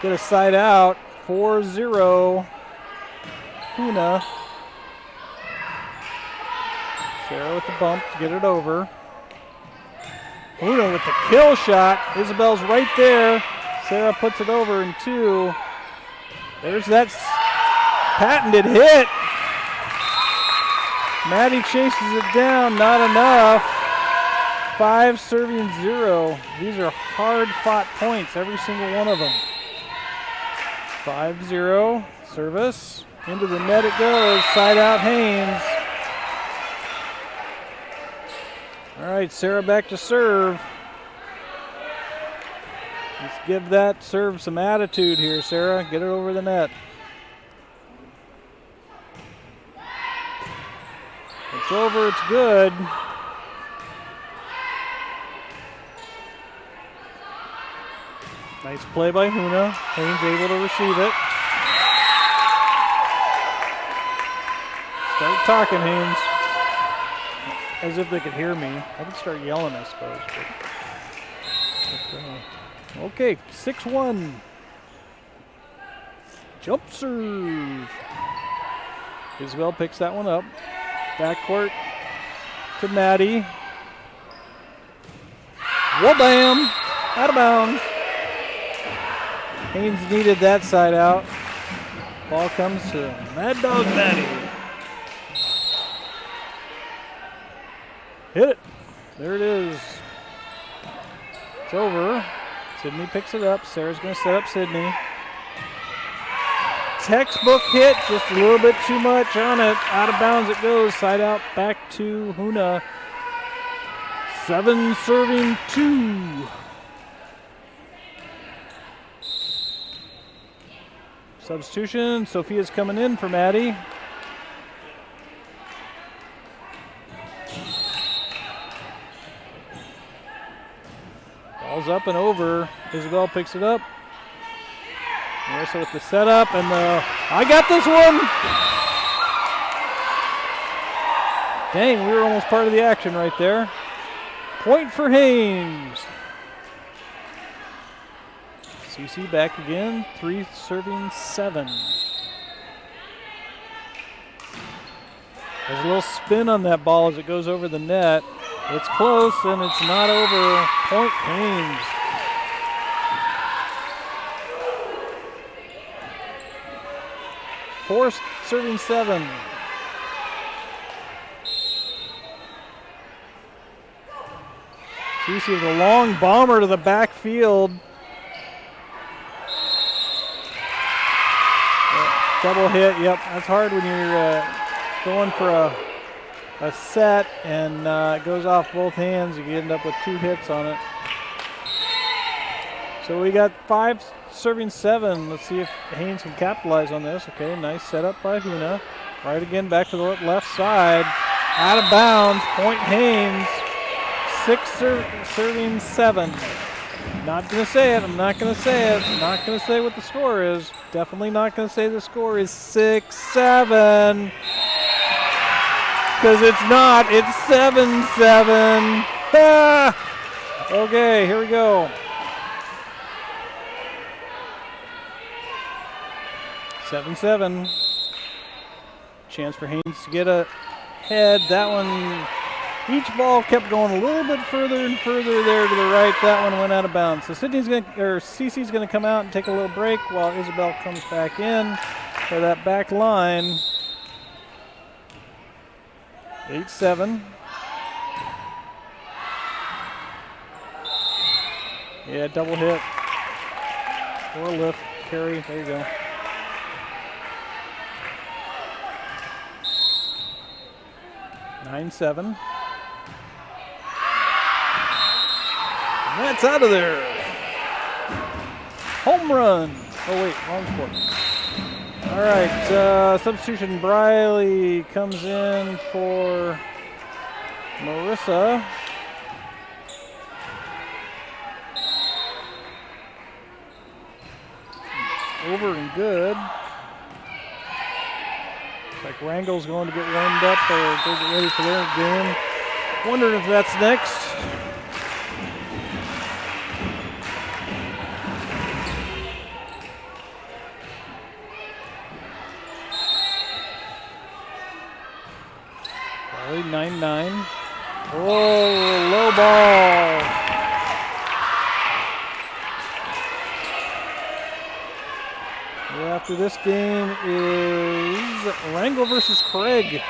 get a side out. 4-0, Hoonah. Sarah with the bump to get it over. Hoonah with the kill shot. Isabel's right there. Sarah puts it over in 2. There's that patented hit. Maddie chases it down, not enough. 5-0. These are hard-fought points, every single one of them. 5-0, service. Into the net it goes, side out Haines. All right, Sarah back to serve. Let's give that serve some attitude here, Sarah. Get it over the net. It's over, it's good. Nice play by Hoonah. Haines able to receive it. Start talking, Haines. As if they could hear me. I could start yelling, I suppose. But okay, 6-1. Jump serve. Isabel picks that one up. Backcourt to Maddie. Wha-bam! Out of bounds. Haines needed that side out. Ball comes to Mad Dog Maddie. Hit it. There it is. It's over. Sydney picks it up. Sarah's going to set up Sydney. Textbook hit, just a little bit too much on it. Out of bounds it goes. Side out back to Hoonah. 7-2. Substitution. Sophia's coming in for Maddie. Ball's up and over. Isabel picks it up. Marissa with the setup and I got this one. Dang, we were almost part of the action right there. Point for Haines. CC back again, 3-7. There's a little spin on that ball as it goes over the net. It's close, and it's not over. Point Haines. Forced serving 7. Cece with a long bomber to the backfield. Double hit, yep, that's hard when you're going for a set and it goes off both hands. You end up with 2 hits on it. So we got 5 serving 7. Let's see if Haines can capitalize on this. Okay, nice setup by Hoonah. Right again, back to the left side. Out of bounds, point Haines. 6 serving 7. Not going to say it. I'm not going to say it. I'm not going to say what the score is. Definitely not going to say the score is 6-7. Because it's not. It's 7-7. Ah! Okay, here we go. 7-7. Chance for Haines to get ahead. That one, each ball kept going a little bit further and further there to the right. That one went out of bounds. So Cece's gonna come out and take a little break while Isabel comes back in for that back line. 8-7. Yeah, double hit. Or lift, carry, there you go. (9-7). That's out of there. Home run. Oh wait, wrong sport. All right, substitution. Briley comes in for Marissa. Over and good. Looks like Wrangell's going to get warmed up or go get ready for their game. Wondering if that's next. Briley 9-9. Oh, low ball. After this game is Wrangell versus Craig,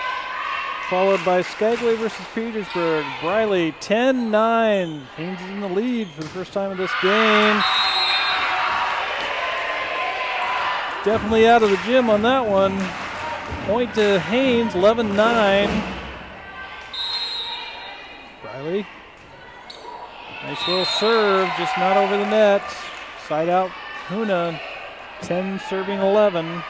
followed by Skagway versus Petersburg. Briley 10-9. Haines is in the lead for the first time of this game. Definitely out of the gym on that one. Point to Haines, 11-9. Briley. Nice little serve, just not over the net. Side out Hoonah. 10 serving 11.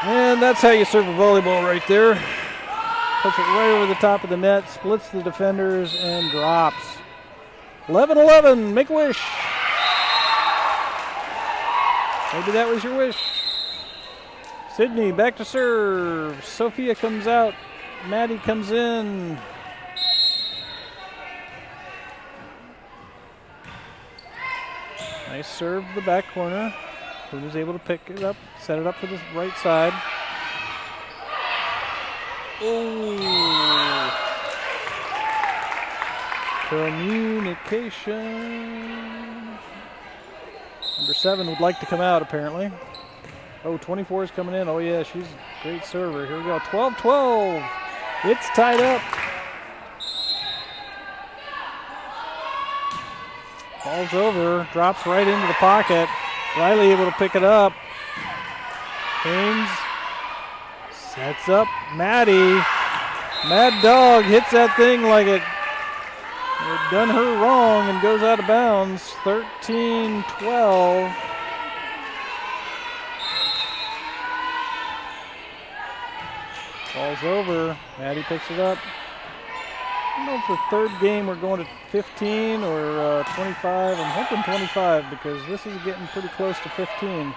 And that's how you serve a volleyball right there. Puts it right over the top of the net, splits the defenders, and drops. 11-11, make a wish. Maybe that was your wish. Sydney back to serve. Sophia comes out. Maddie comes in. Nice serve to the back corner. Who was able to pick it up, set it up for the right side. Oh. Communication. Number 7 would like to come out apparently. Oh, 24 is coming in. Oh, yeah, she's a great server. Here we go. 12-12. It's tied up. Ball's over. Drops right into the pocket. Riley able to pick it up. Haines sets up Maddie. Mad Dog hits that thing like it done her wrong and goes out of bounds. 13-12. Ball's over. Maddie picks it up. I don't know if the third game we're going to 15 or 25. I'm hoping 25 because this is getting pretty close to 15.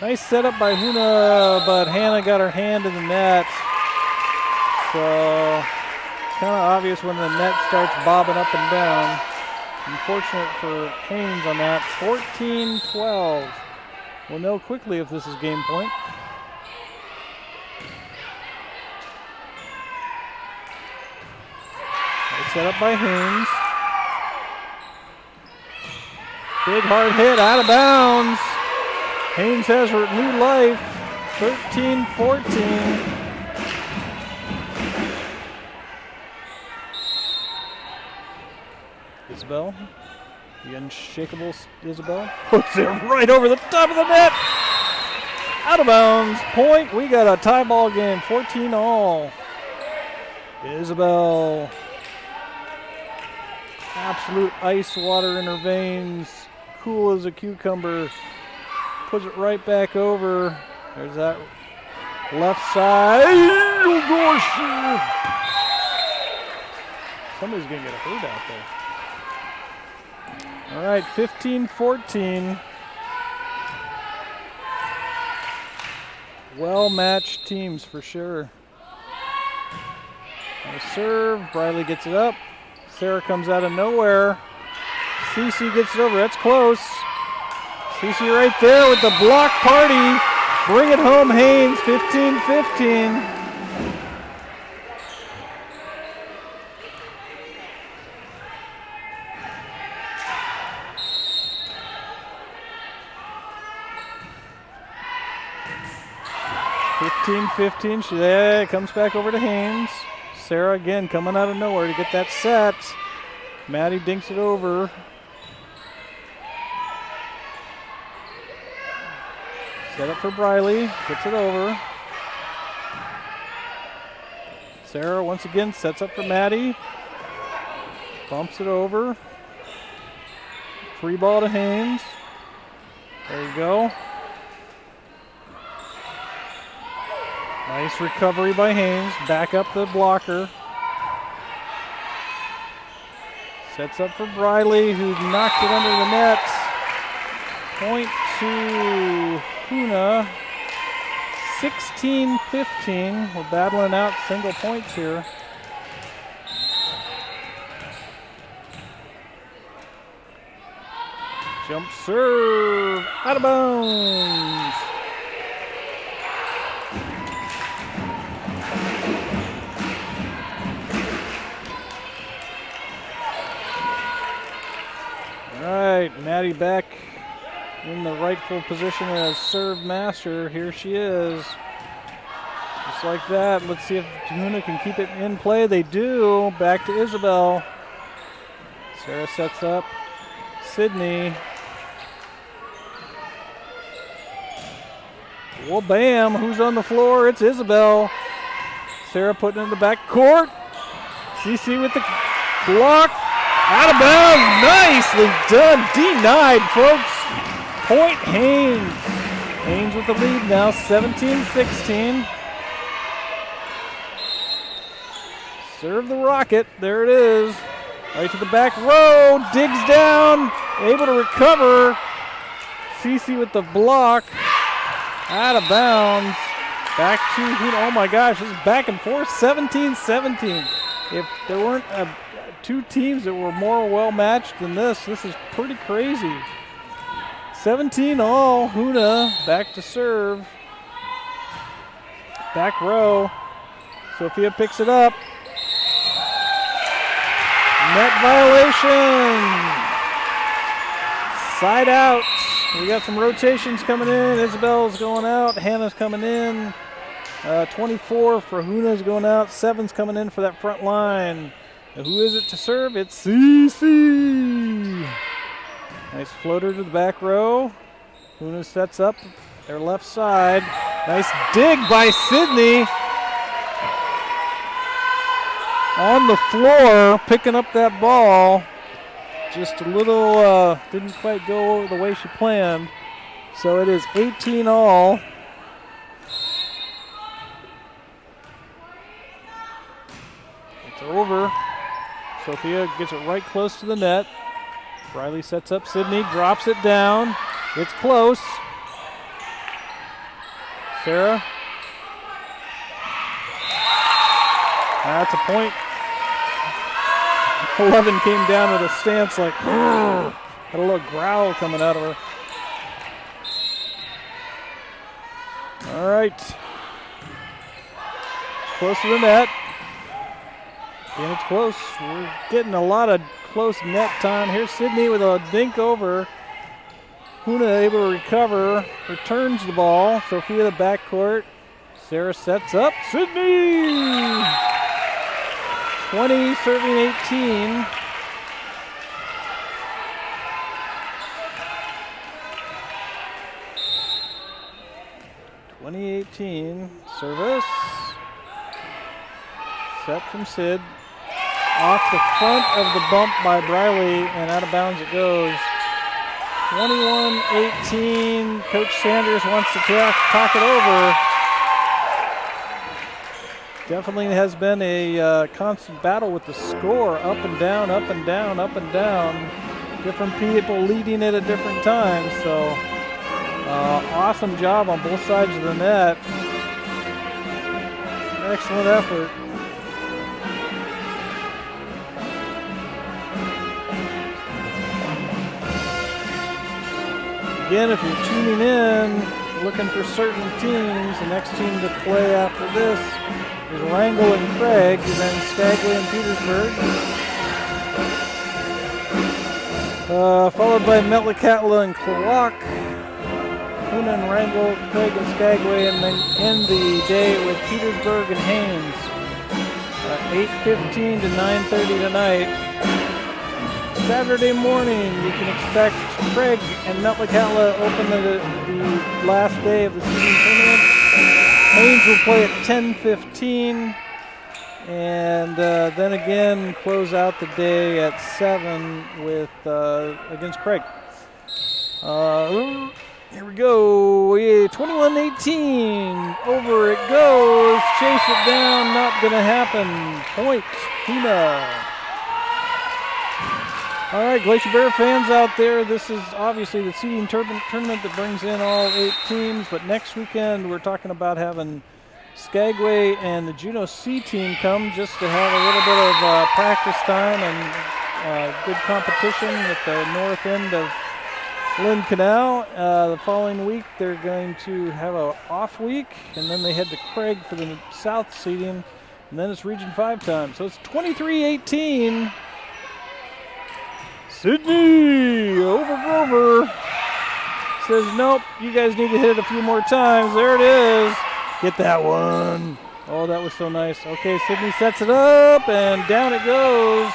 Nice setup by Hoonah, but Hannah got her hand in the net. So kind of obvious when the net starts bobbing up and down. Unfortunate for Haines on that. 14-12. We'll know quickly if this is game point. Set up by Haines. Big hard hit, out of bounds. Haines has new life. 13-14. Isabel, the unshakable Isabel, puts it right over the top of the net. Out of bounds, point. We got a tie ball game, 14-all. Isabel, absolute ice water in her veins, cool as a cucumber. Puts it right back over. There's that left side. Oh, gosh. Somebody's going to get hurt out there. All right, 15-14. Well-matched teams for sure. Nice serve. Briley gets it up. Sarah comes out of nowhere. Cece gets it over. That's close. Cece right there with the block party. Bring it home, Haines. 15-15. She comes back over to Haines. Sarah again coming out of nowhere to get that set. Maddie dinks it over. Set up for Briley. Gets it over. Sarah once again sets up for Maddie. Bumps it over. Free ball to Haines. There you go. Nice recovery by Haines. Back up the blocker. Sets up for Briley, who knocked it under the net. Point to Hoonah. 16-15. We're battling out single points here. Jump serve. Out of bounds. All right, Maddie back in the rightful position as serve master. Here she is. Just like that. Let's see if Hoonah can keep it in play. They do. Back to Isabel. Sarah sets up. Sydney. Well, bam. Who's on the floor? It's Isabel. Sarah putting it in the back court. Cece with the block. Out of bounds. Nicely done. Denied, folks. Point Haines. Haines with the lead now, 17-16. Serve the rocket. There it is. Right to the back row. Digs down. Able to recover. Cece with the block. Out of bounds. Back to Hoonah. Oh my gosh, this is back and forth. 17-17. If there weren't two teams that were more well matched than this is pretty crazy. 17-all. Hoonah back to serve. Back row. Sophia picks it up. Net violation. Side out. We got some rotations coming in. Isabel's going out. Hannah's coming in. 24 for Hoonah's going out. 7's coming in for that front line. Now who is it to serve? It's Cece. Nice floater to the back row. Hoonah sets up their left side. Nice dig by Sydney. On the floor, picking up that ball. Just a little, didn't quite go the way she planned. So it is 18-all. It's over. Sophia gets it right close to the net. Briley sets up Sydney, drops it down. It's close. Sarah. That's a point 11 came down with a stance like, had a little growl coming out of her. All right. Close to the net. Again, it's close. We're getting a lot of close net time. Here's Sydney with a dink over. Hoonah able to recover, returns the ball. Sophia the backcourt. Sarah sets up. Sydney! 20 serving 18. Service. Set from Sid. Off the front of the bump by Briley, and out of bounds it goes. 21-18. Coach Sanders wants to talk it over. Definitely has been a constant battle with the score, up and down, up and down, up and down. Different people leading it at different times, so awesome job on both sides of the net. Excellent effort. Again, if you're tuning in, looking for certain teams, the next team to play after this is Wrangell and Craig, and then Skagway and Petersburg. Followed by Metlakatla and Klawock. Hoonah and Wrangell, Craig and Skagway, and then end the day with Petersburg and Haines. 8:15 to 9:30 tonight. Saturday morning, you can expect Craig and Metlakatla open the last day of the season tournament. Haines will play at 10:15, and then again close out the day at 7 with against Craig. Here we go. 21-18. Over it goes. Chase it down. Not going to happen. Point. Hoonah. All right, Glacier Bear fans out there, this is obviously the seeding tournament that brings in all 8 teams, but next weekend we're talking about having Skagway and the Juneau C team come just to have a little bit of practice time and good competition at the north end of Lynn Canal. The following week they're going to have an off week, and then they head to Craig for the south seeding, and then it's Region 5 time. So it's 23-18. Sydney over. Says, nope, you guys need to hit it a few more times. There it is. Get that one. Oh, that was so nice. Okay, Sydney sets it up, and down it goes.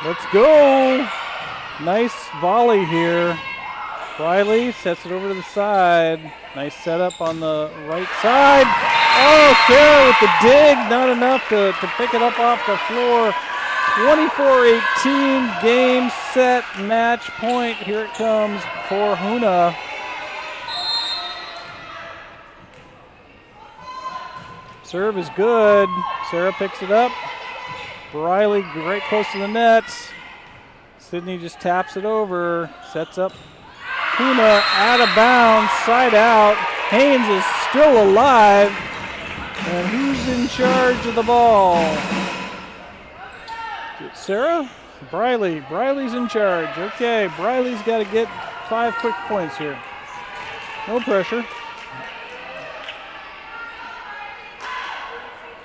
Let's go. Nice volley here. Riley sets it over to the side. Nice setup on the right side. Oh, Sarah with the dig. Not enough to pick it up off the floor. 24-18, game, set, match, point. Here it comes for Hoonah. Serve is good. Sarah picks it up. Riley right close to the net. Sydney just taps it over, sets up Hoonah out of bounds, side out. Haines is still alive. And who's in charge of the ball? Sarah? Briley. Briley's in charge. Okay, Briley's got to get 5 quick points here. No pressure.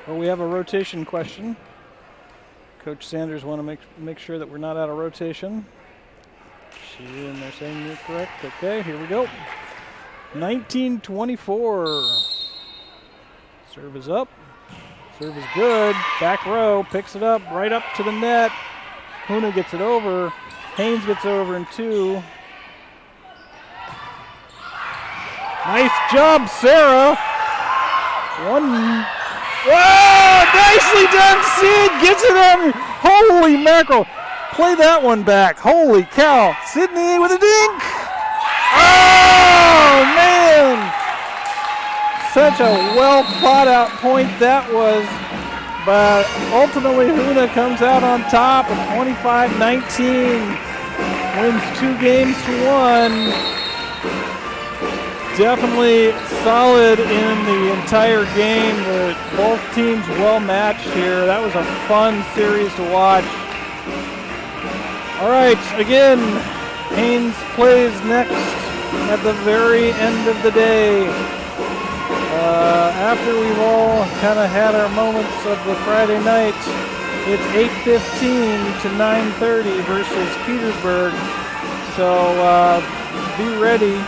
Well, we have a rotation question. Coach Sanders want to make sure that we're not out of rotation. And they're saying you're correct. Okay, here we go. 19-24. Serve is up. Serve is good. Back row, picks it up, right up to the net. Hoonah gets it over. Haines gets it over in 2. Nice job, Sarah. One. Whoa! Nicely done, Sid. Gets it on. Holy mackerel. Play that one back. Holy cow. Sydney with a dink. Oh, man. Such a well thought out point that was, but ultimately Hoonah comes out on top at 25-19, wins 2 games to 1. Definitely solid in the entire game. Both teams well matched here. That was a fun series to watch. All right, again, Haines plays next at the very end of the day. After we've all kind of had our moments of the Friday night, it's 8:15 to 9:30 versus Petersburg. So be ready.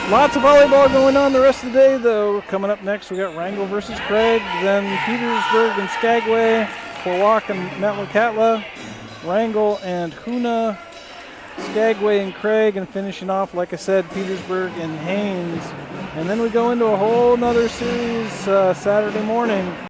Lots of volleyball going on the rest of the day, though. Coming up next, we got Wrangell versus Craig, then Petersburg and Skagway, Porwalk and Metlakatla, Wrangell and Hoonah, Skagway and Craig, and finishing off, like I said, Petersburg and Haines. And then we go into a whole nother series Saturday morning.